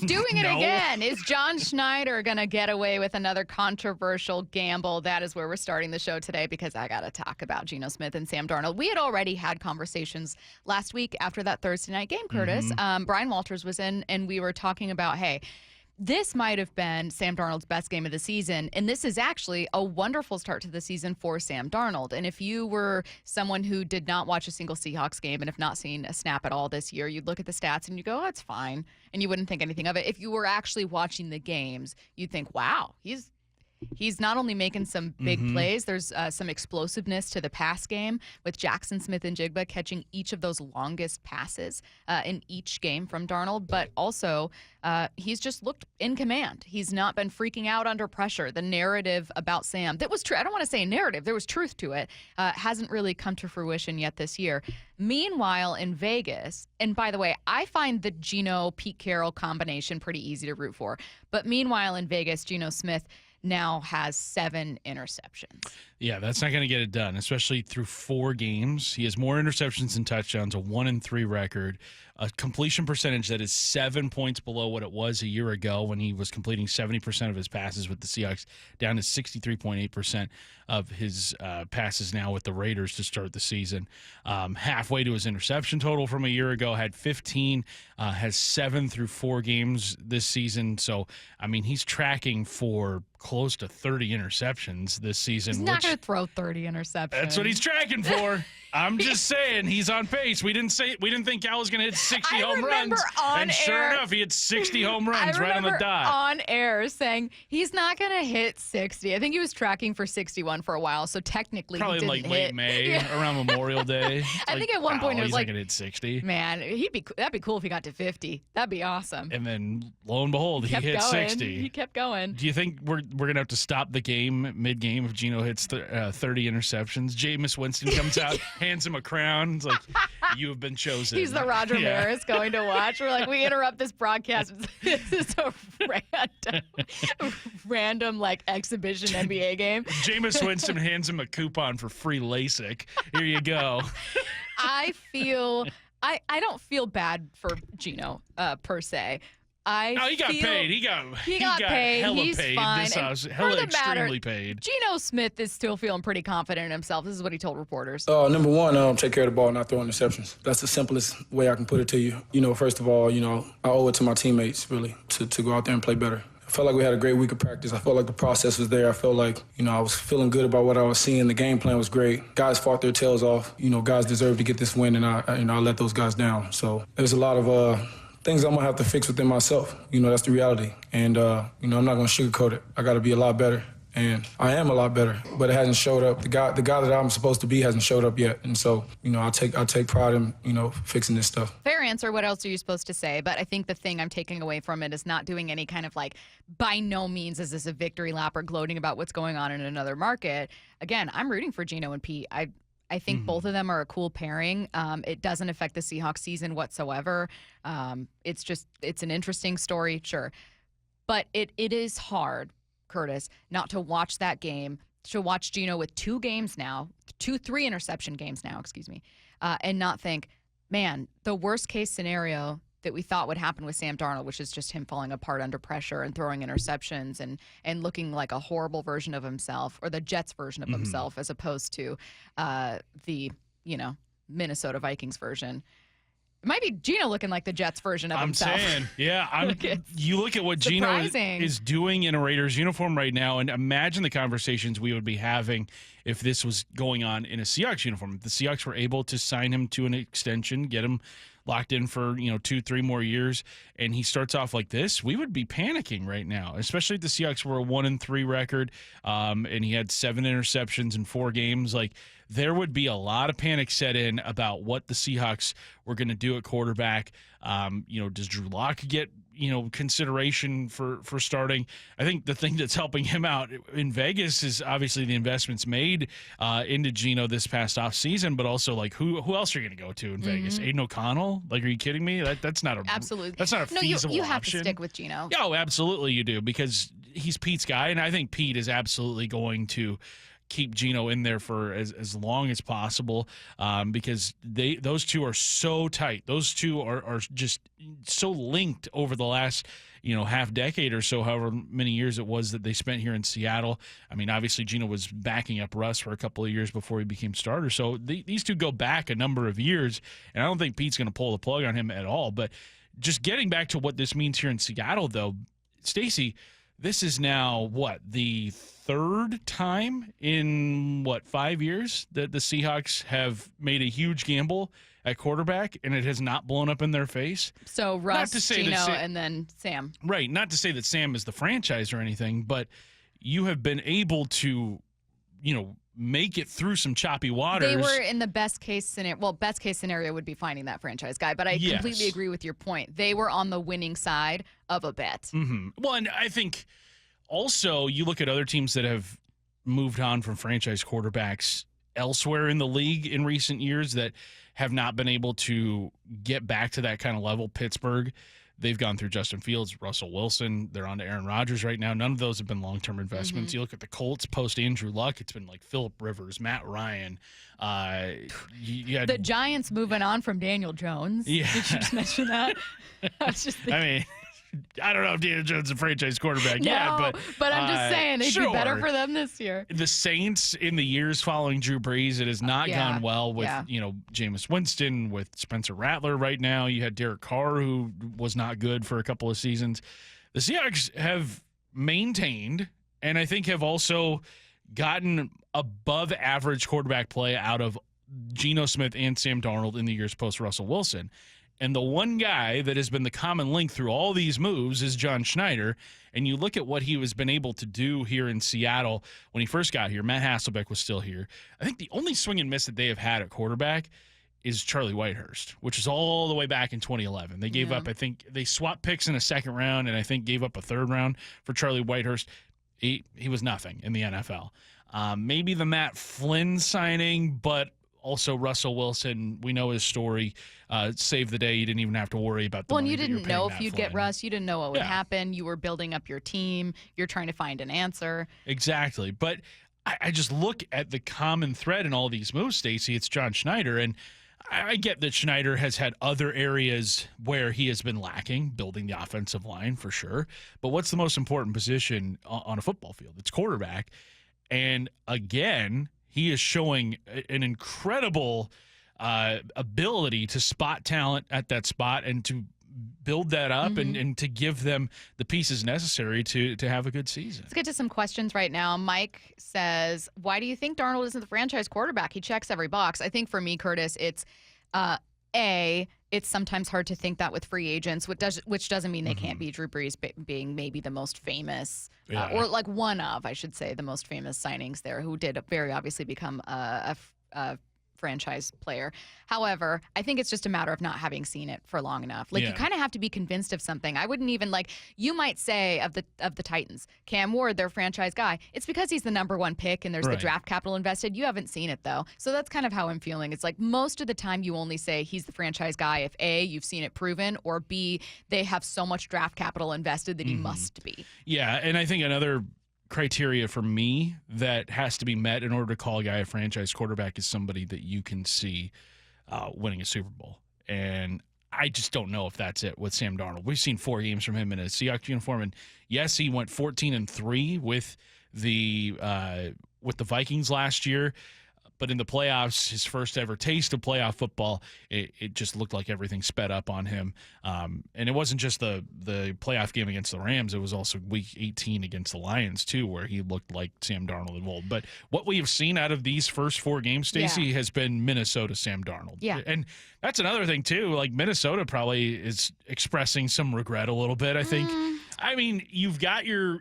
doing it again. Is John Schneider going to get away with another controversial gamble? That is where we're starting the show today, because I got to talk about Geno Smith and Sam Darnold. We had already had conversations last week after that Thursday night game, Curtis. Brian Walters was in, and we were talking about, hey, this might have been Sam Darnold's best game of the season, and this is actually a wonderful start to the season for Sam Darnold. And if you were someone who did not watch a single Seahawks game and have not seen a snap at all this year, you'd look at the stats and you go, oh, it's fine, and you wouldn't think anything of it. If you were actually watching the games, you'd think, wow, He's not only making some big plays, there's some explosiveness to the pass game with Jackson Smith and Jigba catching each of those longest passes in each game from Darnold, but also he's just looked in command. He's not been freaking out under pressure. The narrative about Sam, that was true. I don't want to say narrative. There was truth to it. Hasn't really come to fruition yet this year. Meanwhile, in Vegas, and by the way, I find the Geno-Pete Carroll combination pretty easy to root for, but meanwhile in Vegas, Geno Smith now has 7 interceptions. Yeah, that's not going to get it done, especially through 4 games. He has more interceptions than touchdowns, a 1-3 record, a completion percentage that is 7 points below what it was a year ago when he was completing 70% of his passes with the Seahawks, down to 63.8% of his passes now with the Raiders to start the season. Halfway to his interception total from a year ago, had 15, has 7 through 4 games this season. So, I mean, he's tracking for close to 30 interceptions this season. He's not going to throw 30 interceptions. That's what he's tracking for. I'm just saying he's on pace. We didn't think Cal was going to hit 60 home runs. And sure enough, he hit 60 home runs right on the dot. On air saying he's not going to hit 60. I think he was tracking for 61 for a while, so technically probably he didn't like late May, around Memorial Day. I think at one point it was he's like, not going to hit 60. Man, that'd be cool if he got to 50. That'd be awesome. And then lo and behold, he hit 60. He kept going. Do you think we're going to have to stop the game mid-game if Geno hits 30 interceptions? Jameis Winston comes out, hands him a crown. It's like, you have been chosen. He's the Roger Maris going to watch. We're like, we interrupt this broadcast. This is a random like exhibition NBA game. Jameis Winston hands him a coupon for free LASIK. Here you go. I don't feel bad for Geno per se. He got paid. He got paid. Hella He's paid. fine. Hella extremely paid. Geno Smith is still feeling pretty confident in himself. This is what he told reporters. Number one, take care of the ball, not throwing interceptions. That's the simplest way I can put it to you. First of all, I owe it to my teammates, really, to go out there and play better. I felt like we had a great week of practice. I felt like the process was there. I felt like, I was feeling good about what I was seeing. The game plan was great. Guys fought their tails off. Guys deserve to get this win, and I let those guys down. So there's a lot of things I'm going to have to fix within myself. That's the reality. And, I'm not going to sugarcoat it. I got to be a lot better. And I am a lot better, but it hasn't showed up. The guy that I'm supposed to be hasn't showed up yet. And so, I take pride in, fixing this stuff. Fair answer. What else are you supposed to say? But I think the thing I'm taking away from it is not doing any kind of like, by no means is this a victory lap or gloating about what's going on in another market. Again, I'm rooting for Geno and Pete. I think both of them are a cool pairing. It doesn't affect the Seahawks season whatsoever. It's an interesting story, sure. But it is hard, Curtis, not to watch that game, to watch Geno with 3 interception games now, and not think, man, the worst case scenario that we thought would happen with Sam Darnold, which is just him falling apart under pressure and throwing interceptions and looking like a horrible version of himself, or the Jets version of himself, as opposed to the Minnesota Vikings version. It might be Geno looking like the Jets version of himself. I'm saying, yeah. You look at what Geno is doing in a Raiders uniform right now, and imagine the conversations we would be having if this was going on in a Seahawks uniform. If the Seahawks were able to sign him to an extension, get him locked in for 2-3 more years, and he starts off like this, we would be panicking right now, especially if the Seahawks were a 1-3 record, and he had 7 interceptions in 4 games. Like, there would be a lot of panic set in about what the Seahawks were going to do at quarterback. Does Drew Lock get consideration for starting? I think the thing that's helping him out in Vegas is obviously the investments made into Geno this past offseason, but also like who else are you going to go to in Vegas? Aiden O'Connell? Like, are you kidding me? That's not a absolutely. That's not a feasible you have option. to stick with Geno. Oh, absolutely you do, because he's Pete's guy, and I think Pete is absolutely going to keep Geno in there for as long as possible, because those two are so tight. Those two are just so linked over the last half decade or so, however many years it was that they spent here in Seattle. I mean, obviously Geno was backing up Russ for a couple of years before he became starter. So these two go back a number of years, and I don't think Pete's going to pull the plug on him at all. But just getting back to what this means here in Seattle, though, Stacy, this is now, the third time in, 5 years that the Seahawks have made a huge gamble at quarterback, and it has not blown up in their face. So Russ, Geno, and then Sam. Right. Not to say that Sam is the franchise or anything, but you have been able to, make it through some choppy waters. They were in the best case scenario. Well, best case scenario would be finding that franchise guy, but I completely agree with your point. They were on the winning side of a bet. Mm-hmm. Well, and I think also you look at other teams that have moved on from franchise quarterbacks elsewhere in the league in recent years that have not been able to get back to that kind of level. Pittsburgh, they've gone through Justin Fields, Russell Wilson. They're on to Aaron Rodgers right now. None of those have been long-term investments. Mm-hmm. You look at the Colts post Andrew Luck, it's been like Phillip Rivers, Matt Ryan. The Giants moving on from Daniel Jones. Yeah. Did you just mention that? I was just thinking. I don't know if Daniel Jones is a franchise quarterback yet, but I'm just saying it'd be better for them this year. The Saints in the years following Drew Brees, it has not gone well with Jameis Winston, with Spencer Rattler right now. You had Derek Carr, who was not good for a couple of seasons. The Seahawks have maintained, and I think have also gotten above average quarterback play out of Geno Smith and Sam Darnold in the years post Russell Wilson. And the one guy that has been the common link through all these moves is John Schneider. And you look at what he has been able to do here in Seattle when he first got here. Matt Hasselbeck was still here. I think the only swing and miss that they have had at quarterback is Charlie Whitehurst, which is all the way back in 2011. They gave up, I think, they swapped picks in a second round, and I think gave up a third round for Charlie Whitehurst. He was nothing in the NFL. Maybe the Matt Flynn signing, but also Russell Wilson, we know his story, saved the day. You didn't even have to worry about the money. Well, and you didn't know if you'd get Russ. You didn't know what would happen. You were building up your team. You're trying to find an answer. Exactly. But I just look at the common thread in all these moves, Stacy. It's John Schneider. And I get that Schneider has had other areas where he has been lacking, building the offensive line for sure. But what's the most important position on a football field? It's quarterback. And again, he is showing an incredible ability to spot talent at that spot and to build that up and to give them the pieces necessary to have a good season. Let's get to some questions right now. Mike says, why do you think Darnold isn't the franchise quarterback? He checks every box. I think for me, Curtis, it's it's sometimes hard to think that with free agents, which doesn't mean they can't be. Drew Brees being maybe the most famous, or like one of, I should say, the most famous signings there, who did very obviously become a franchise player. However, I think it's just a matter of not having seen it for long enough. Like you kind of have to be convinced of something. I wouldn't even you might say of the Titans, Cam Ward, their franchise guy. It's because he's the number one pick and there's the draft capital invested. You haven't seen it though. So that's kind of how I'm feeling. It's like most of the time you only say he's the franchise guy if A, you've seen it proven, or B, they have so much draft capital invested that he must be. Yeah, and I think another criteria for me that has to be met in order to call a guy a franchise quarterback is somebody that you can see winning a Super Bowl. And I just don't know if that's it with Sam Darnold. We've seen 4 games from him in a Seahawks uniform, and yes, he went 14-3 with the Vikings last year. But in the playoffs, his first ever taste of playoff football, it just looked like everything sped up on him. And it wasn't just the playoff game against the Rams. It was also week 18 against the Lions, too, where he looked like Sam Darnold of old. But what we have seen out of these first 4 games, Stacey, has been Minnesota Sam Darnold. Yeah. And that's another thing, too. Like, Minnesota probably is expressing some regret a little bit, I think. I mean, you've got your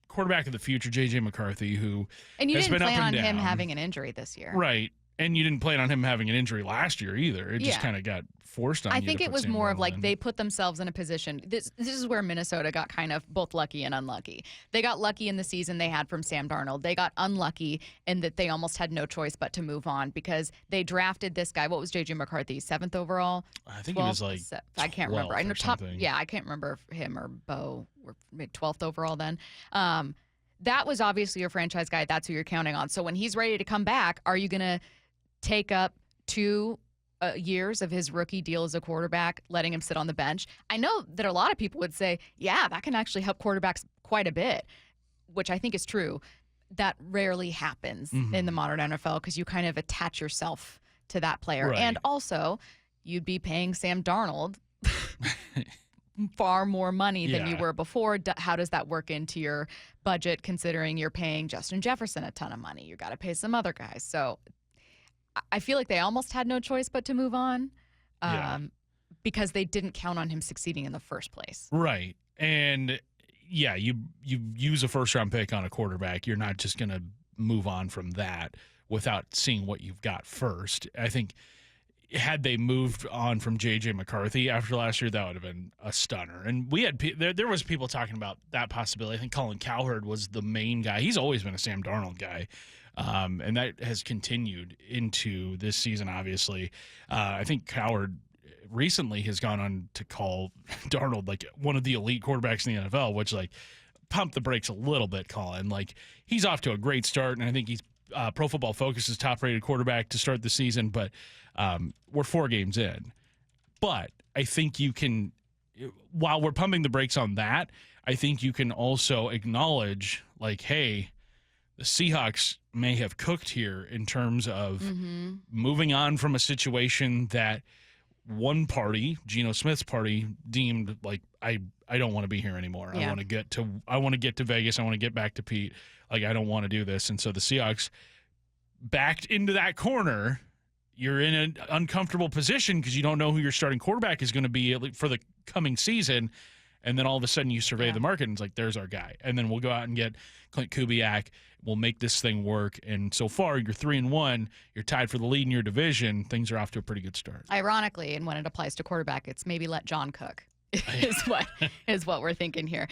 quarterback of the future, J.J. McCarthy, who and you has didn't been plan up on and down. him having an injury this year, right? And you didn't plan on him having an injury last year either. It just kind of got forced on you. I think it was more of like they put themselves in a position. This is where Minnesota got kind of both lucky and unlucky. They got lucky in the season they had from Sam Darnold. They got unlucky in that they almost had no choice but to move on because they drafted this guy. What was J.J. McCarthy? 7th overall? I think he was like I can't remember. I know I can't remember if him or Bo were 12th overall then. that was obviously your franchise guy. That's who you're counting on. So when he's ready to come back, are you going to take up 2 years of his rookie deal as a quarterback, letting him sit on the bench? I know that a lot of people would say, yeah, that can actually help quarterbacks quite a bit, which I think is true. That rarely happens in the modern NFL because you kind of attach yourself to that player. Right. And also, you'd be paying Sam Darnold far more money than you were before. How does that work into your budget, considering you're paying Justin Jefferson a ton of money? You got to pay some other guys. So I feel like they almost had no choice but to move on because they didn't count on him succeeding in the first place. Right. And yeah, you use a first-round pick on a quarterback. You're not just going to move on from that without seeing what you've got first. I think had they moved on from J.J. McCarthy after last year, that would have been a stunner. And we had there was people talking about that possibility. I think Colin Cowherd was the main guy. He's always been a Sam Darnold guy, and that has continued into this season, obviously. I think Cowherd recently has gone on to call Darnold like one of the elite quarterbacks in the NFL, which, like, pump the brakes a little bit, Colin. Like, he's off to a great start, and I think he's Pro Football Focus's top-rated quarterback to start the season, but we're 4 games in. But I think you can, while we're pumping the brakes on that, I think you can also acknowledge, like, hey, the Seahawks may have cooked here in terms of moving on from a situation that one party, Geno Smith's party, deemed like, I don't want to be here anymore. Yeah. I want to get to Vegas. I want to get back to Pete. Like, I don't want to do this. And so the Seahawks backed into that corner. You're in an uncomfortable position because you don't know who your starting quarterback is going to be for the coming season. And then all of a sudden you survey the market and it's like, there's our guy. And then we'll go out and get Clint Kubiak. We'll make this thing work. And so far, you're 3-1. You're tied for the lead in your division. Things are off to a pretty good start. Ironically, and when it applies to quarterback, it's maybe let John cook. is what we're thinking here.